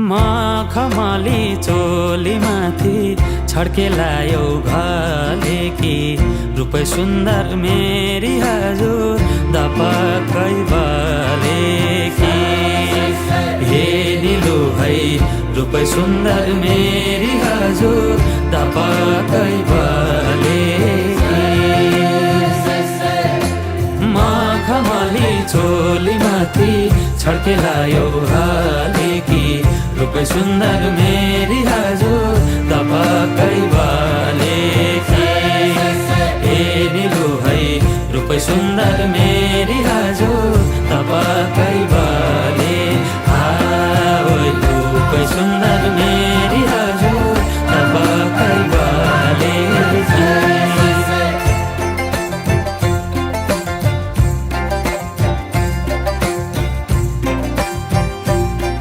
मखमली चोली माथि छड्केलायो घले कि रूपै सुन्दर मेरी हजुर दपकै बले कि हे निलु है रूपै सुन्दर मेरी हजुर दपकै बले मखमली चोली माथि छड्केलायो घले कि रूपै सुन्दर मेरी हजुर दपकै बले कि हे निलु है रूपै सुन्दर मेरी हजुर दपकै बले रूपै सुन्दर